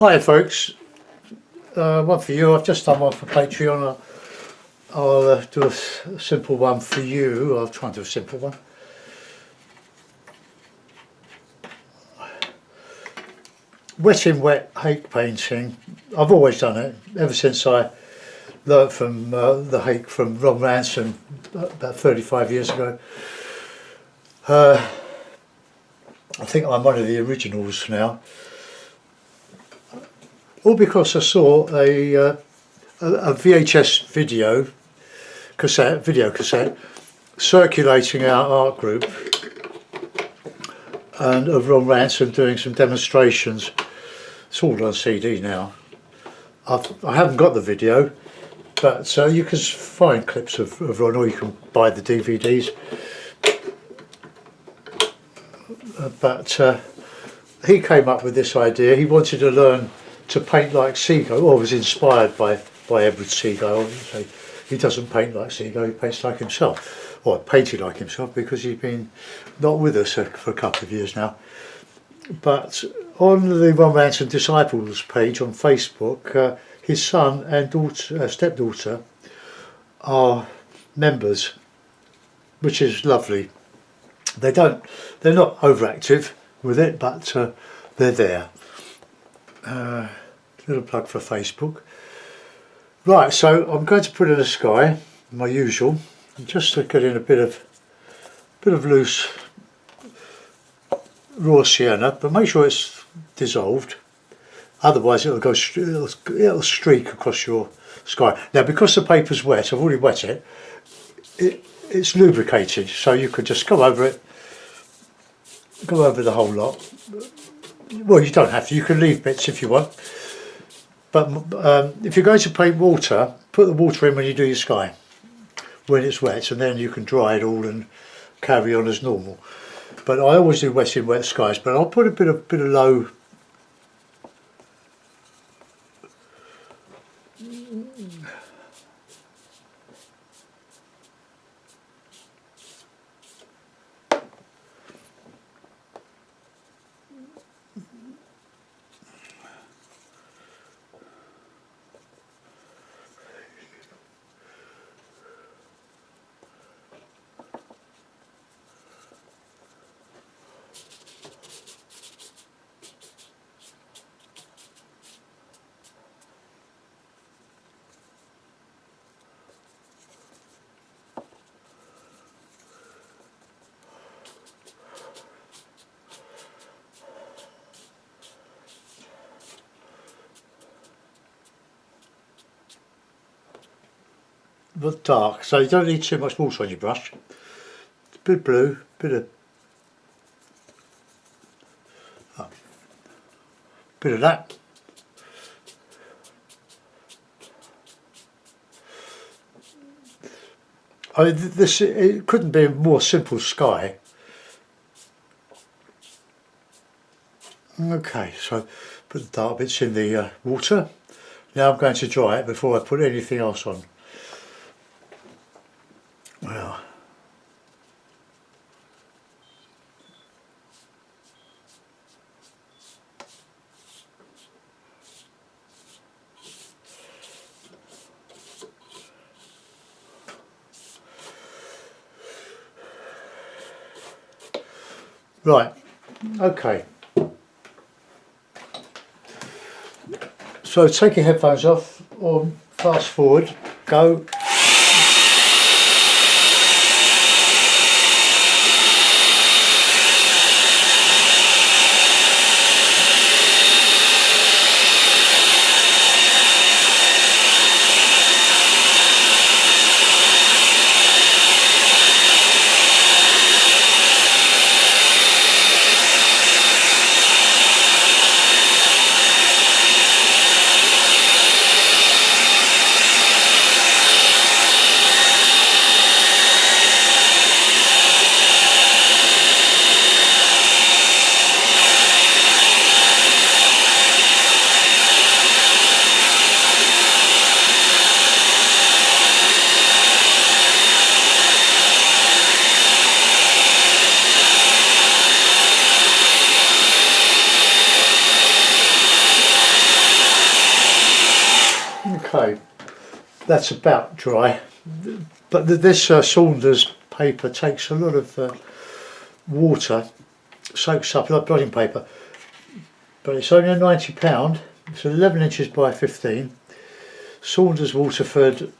Hi folks, one for you. I've just done one for Patreon. I'll do a simple one for you. I'll try and do a simple one. Wet in wet hake painting. I've always done it ever since I learnt from the hake from Ron Ransom about 35 years ago. I think I'm one of the originals now. All because I saw a VHS video cassette circulating our art group and of Ron Ransom doing some demonstrations. It's all on CD now. I haven't got the video, but you can find clips of Ron, or you can buy the DVDs. But he came up with this idea. He wanted to learn to paint like Seago, or was inspired by Edward Seago. He doesn't paint like Seago, he paints like himself, or painted like himself, because he's been not with us for a couple of years now. But on the Ron Ransom Disciples page on Facebook, his son and stepdaughter are members, which is lovely. They're not overactive with it, but they're there. Little plug for Facebook. Right, so I'm going to put in a sky, my usual, just to get in a bit of loose raw sienna, but make sure it's dissolved. Otherwise, it'll streak across your sky. Now, because the paper's wet, I've already wet it. It's lubricated, so you could just go over it, go over the whole lot. Well, you don't have to. You can leave bits if you want. But if you're going to paint water, put the water in when you do your sky, when it's wet, and then you can dry it all and carry on as normal. But I always do wet in wet skies. But I'll put a bit of low. But dark, so you don't need too much water on your brush. A bit of blue, bit of that. I mean, it couldn't be a more simple sky. Okay, so put the dark bits in the water. Now I'm going to dry it before I put anything else on. Well, right, okay. So take your headphones off, or fast forward, go. Okay, that's about dry, but this Saunders paper takes a lot of water, soaks up like blotting paper, but it's only a £90. It's 11 inches by 15. Saunders Waterford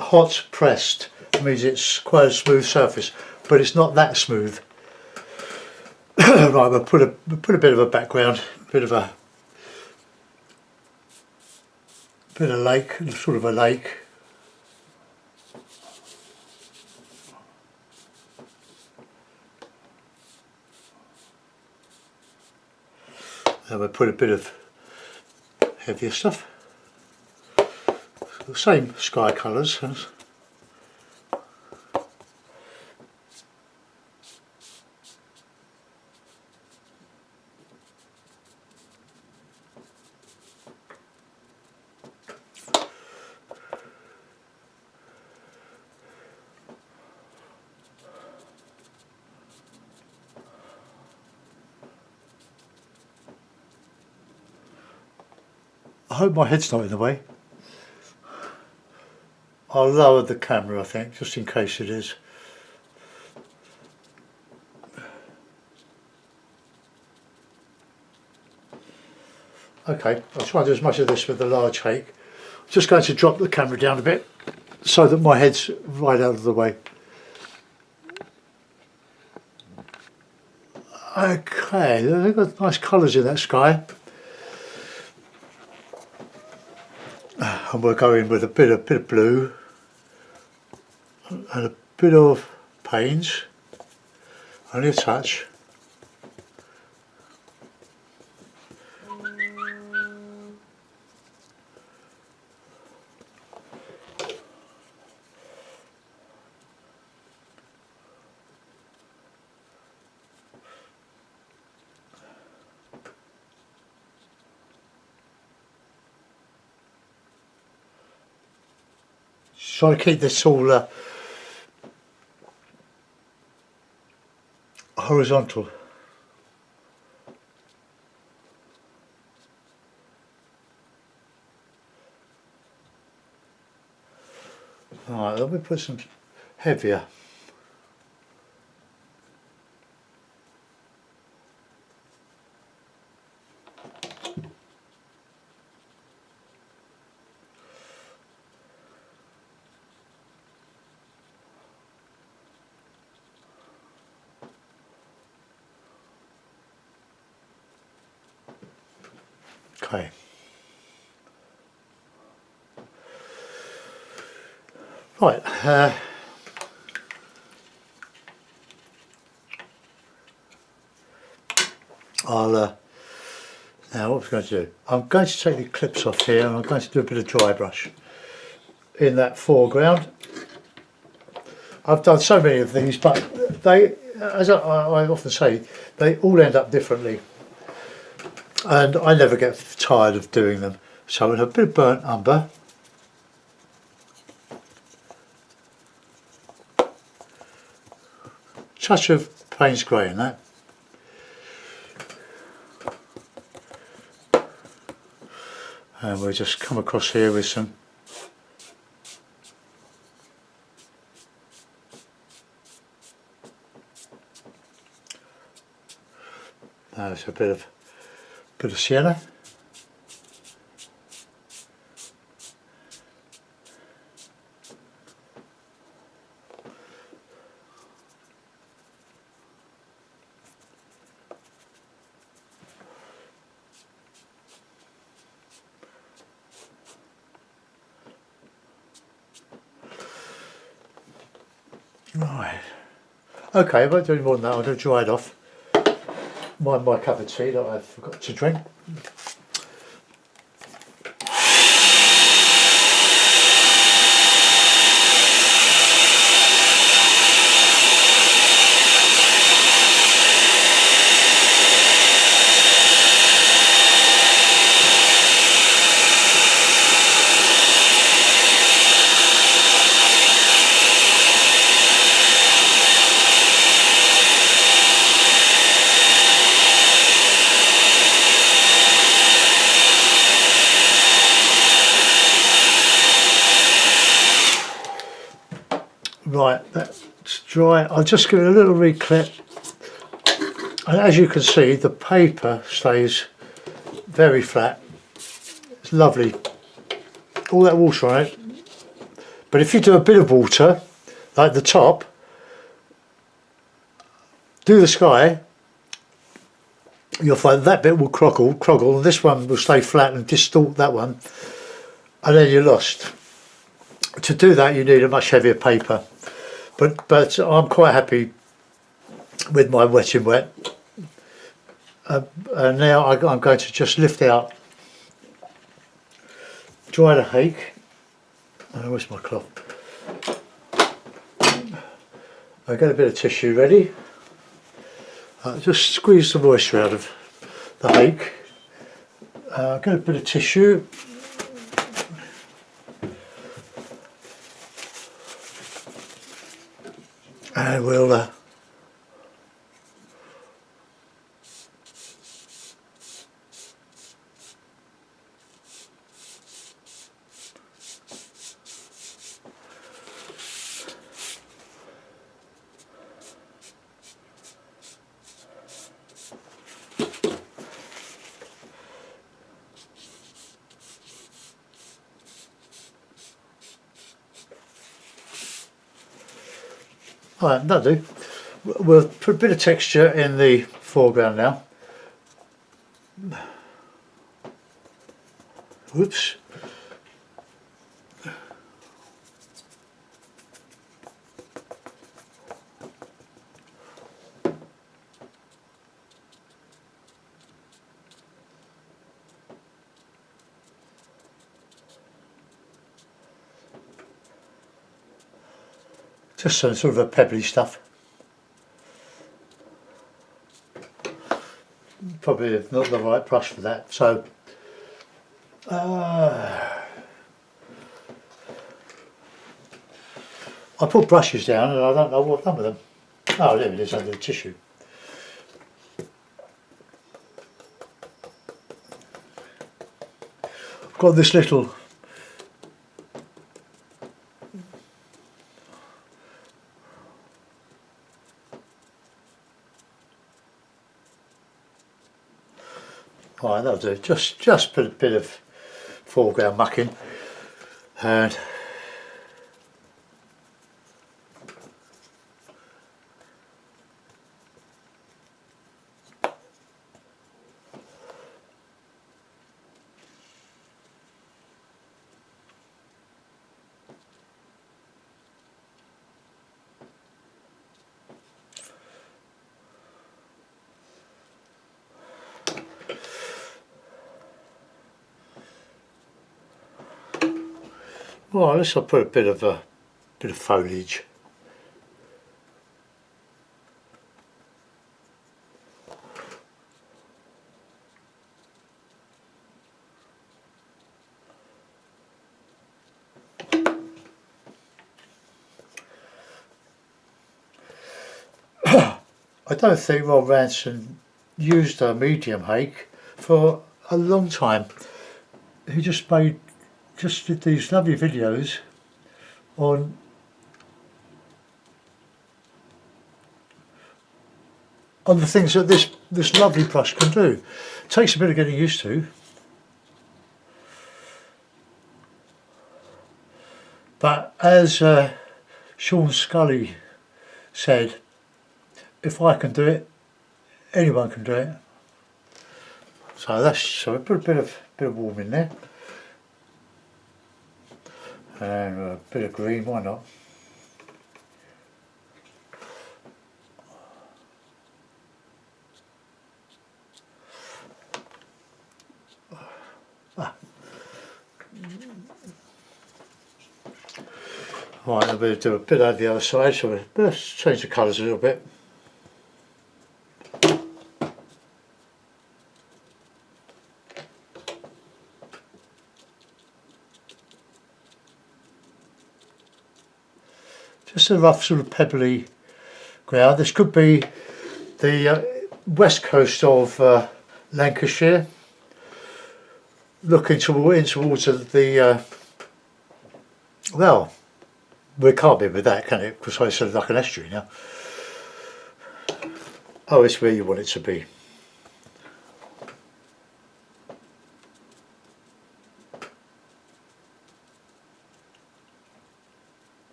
hot pressed means it's quite a smooth surface, but it's not that smooth. Right, we'll put a bit of a background, bit of lake, sort of a lake. And we'll put a bit of heavier stuff. The same sky colours. I hope my head's not in the way. I'll lower the camera, I think, just in case it is. Okay, I'll try and do as much of this with the large hake. I'm just going to drop the camera down a bit so that my head's right out of the way. Okay, they've got nice colours in that sky. And we'll go in with a bit of blue and a bit of pains, only a touch. Try to keep this all horizontal. Alright, let me put some heavier. Okay. Right. Now what we're going to do, I'm going to take the clips off here and I'm going to do a bit of dry brush in that foreground. I've done so many of these, but they, as I often say, they all end up differently. And I never get tired of doing them. So with a bit of burnt umber, touch of Payne's grey in that, and we'll just come across here with some there's a bit of sienna. Right. Okay, I won't do any more than that. I'm going to dry it off. Mind my cup of tea that I forgot to drink. Right, that's dry. I'll just give it a little reclip. And as you can see, the paper stays very flat. It's lovely. All that water on it. But if you do a bit of water, like the top, do the sky, you'll find that bit will croggle, and this one will stay flat and distort that one, and then you're lost. To do that, you need a much heavier paper. But I'm quite happy with my wet in wet. And now I'm going to just lift out, dry the hake. Oh, where's my cloth? I get a bit of tissue ready. Just squeeze the moisture out of the hake. Get a bit of tissue. And we'll Alright, that'll do. We'll put a bit of texture in the foreground now. Whoops. Just some sort of a pebbly stuff. Probably not the right brush for that, so I put brushes down and I don't know what I've done with them. Oh, there it is under the tissue. I've got this little Alright, that'll do. Just put a bit of foreground muck in, and well, let's put a bit of foliage. I don't think Rob Ranson used a medium hake for a long time. He just did these lovely videos on the things that this lovely brush can do. It takes a bit of getting used to, but as Sean Scully said, if I can do it, anyone can do it. So we put a bit of warm in there. And a bit of green, why not? Right, I'm going to do a bit on the other side, so let's change the colours a little bit. Just a rough sort of pebbly ground. This could be the west coast of Lancashire, looking in towards the well, Well, it can't be with that, can it? Because I said like an estuary now. Oh, it's where you want it to be.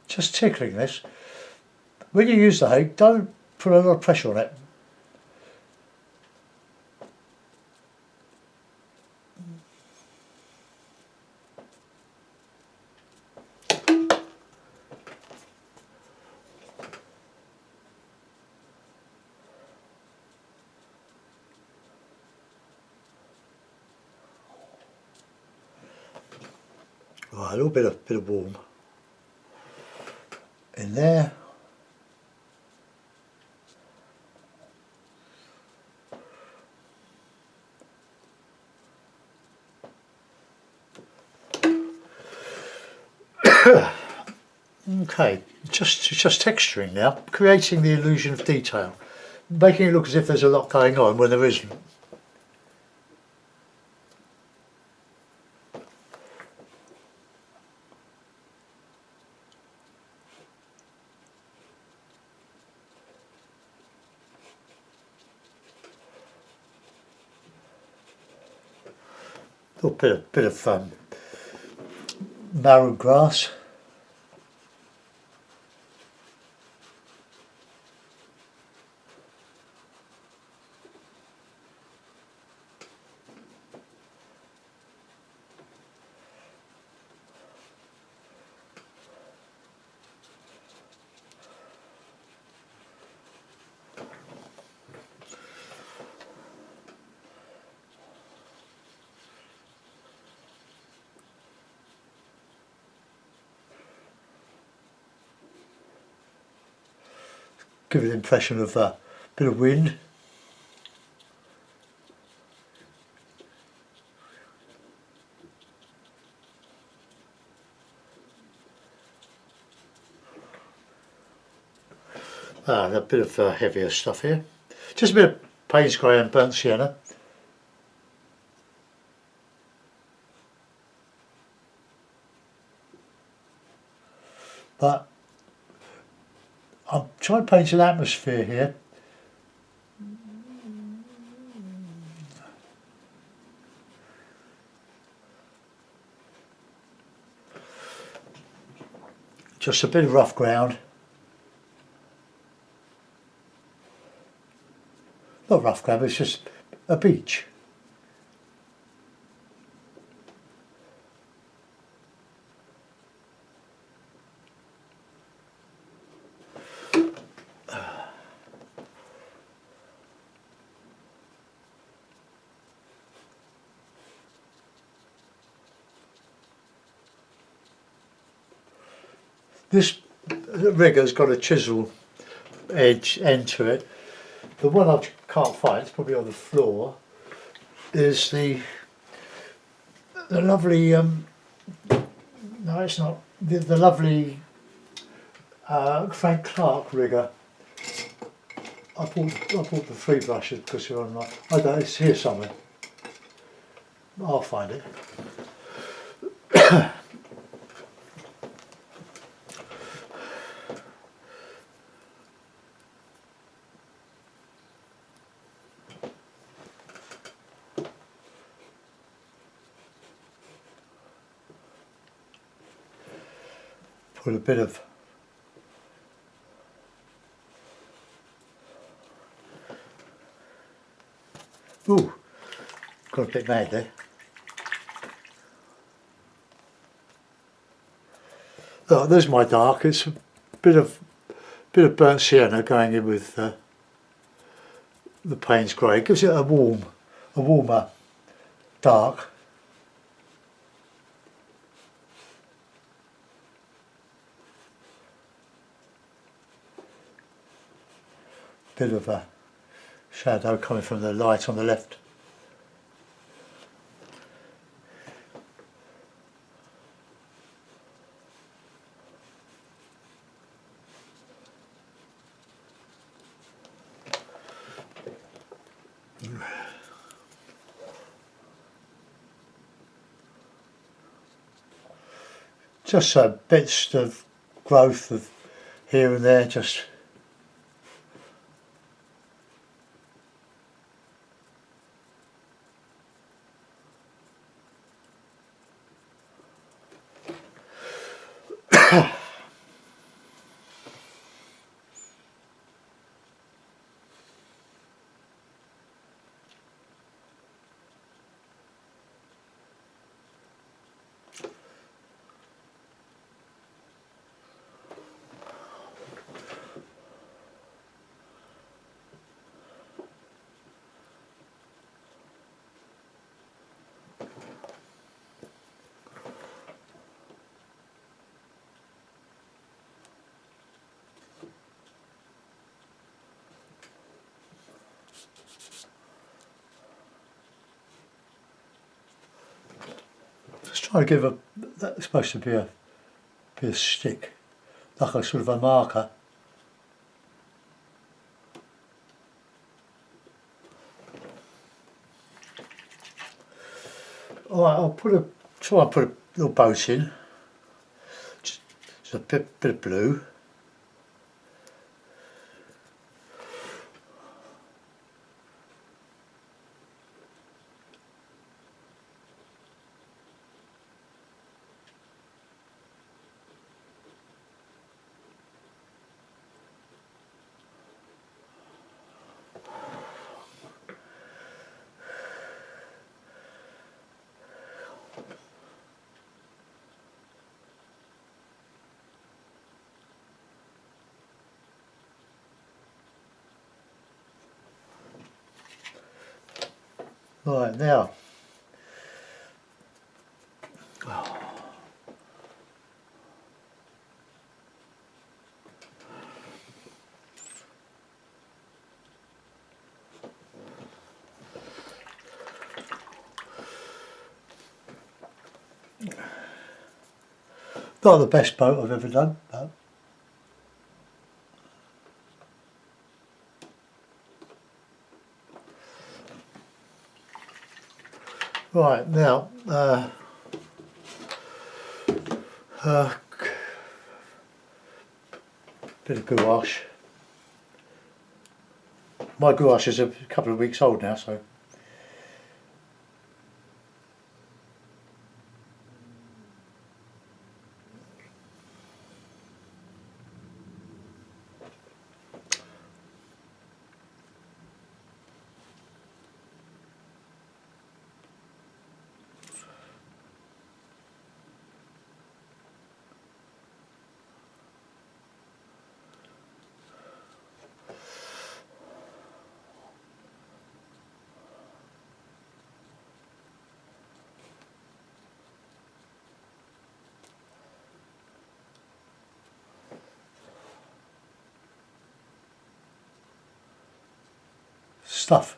Just tickling this. When you use the hake, don't put a lot of pressure on it. Right, a little bit of warm in there. Okay, just texturing now, creating the illusion of detail, making it look as if there's a lot going on when there isn't. A little bit of marrow grass. Give it the impression of a bit of wind. A bit of heavier stuff here. Just a bit of Payne's grey and burnt sienna. But I'm trying to paint an atmosphere here. Just a bit of rough ground. Not rough ground, it's just a beach. This rigger's got a chisel end to it. The one I can't find, it's probably on the floor, is the lovely, no it's not, the lovely Frank Clark rigger. I bought the 3 brushes because they're on, I don't know, it's here somewhere. I'll find it. Put a bit of ooh, got a bit mad there. Oh, there's my dark. It's a bit of burnt sienna going in with the Payne's grey. It gives it a warmer dark. Bit of a shadow coming from the light on the left. just bits of growth of here and there, just trying to give a, that's supposed to be a stick, like a sort of a marker. Alright, I'll try and put a little boat in, just a bit of blue. Right, now, not the best boat I've ever done, but right, now, bit of gouache. My gouache is a couple of weeks old now, so stuff.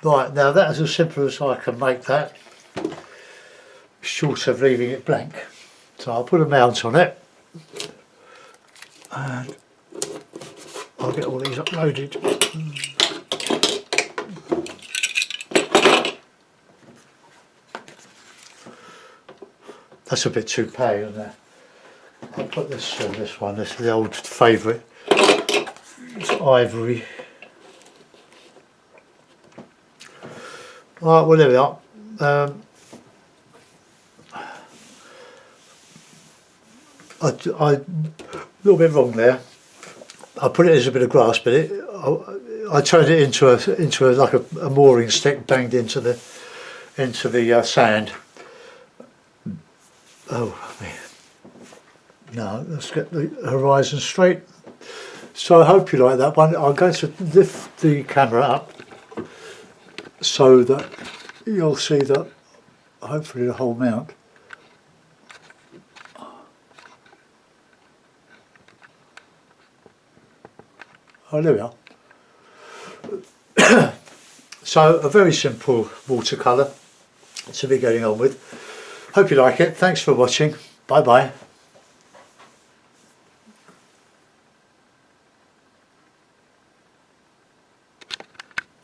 Right, now that is as simple as I can make that, short of leaving it blank. So I'll put a mount on it. And I'll get all these uploaded. That's a bit too pale, isn't it? I'll put this one. This is the old favourite. It's ivory. Right, well there we are. I a little bit wrong there. I put it as a bit of grass, but I turned it into a like a mooring stick banged into the sand. Oh man. Now let's get the horizon straight. So I hope you like that one. I'm going to lift the camera up so that you'll see that hopefully the whole mount. Oh, there we are. So a very simple watercolour to be getting on with. Hope you like it. Thanks for watching. Bye bye.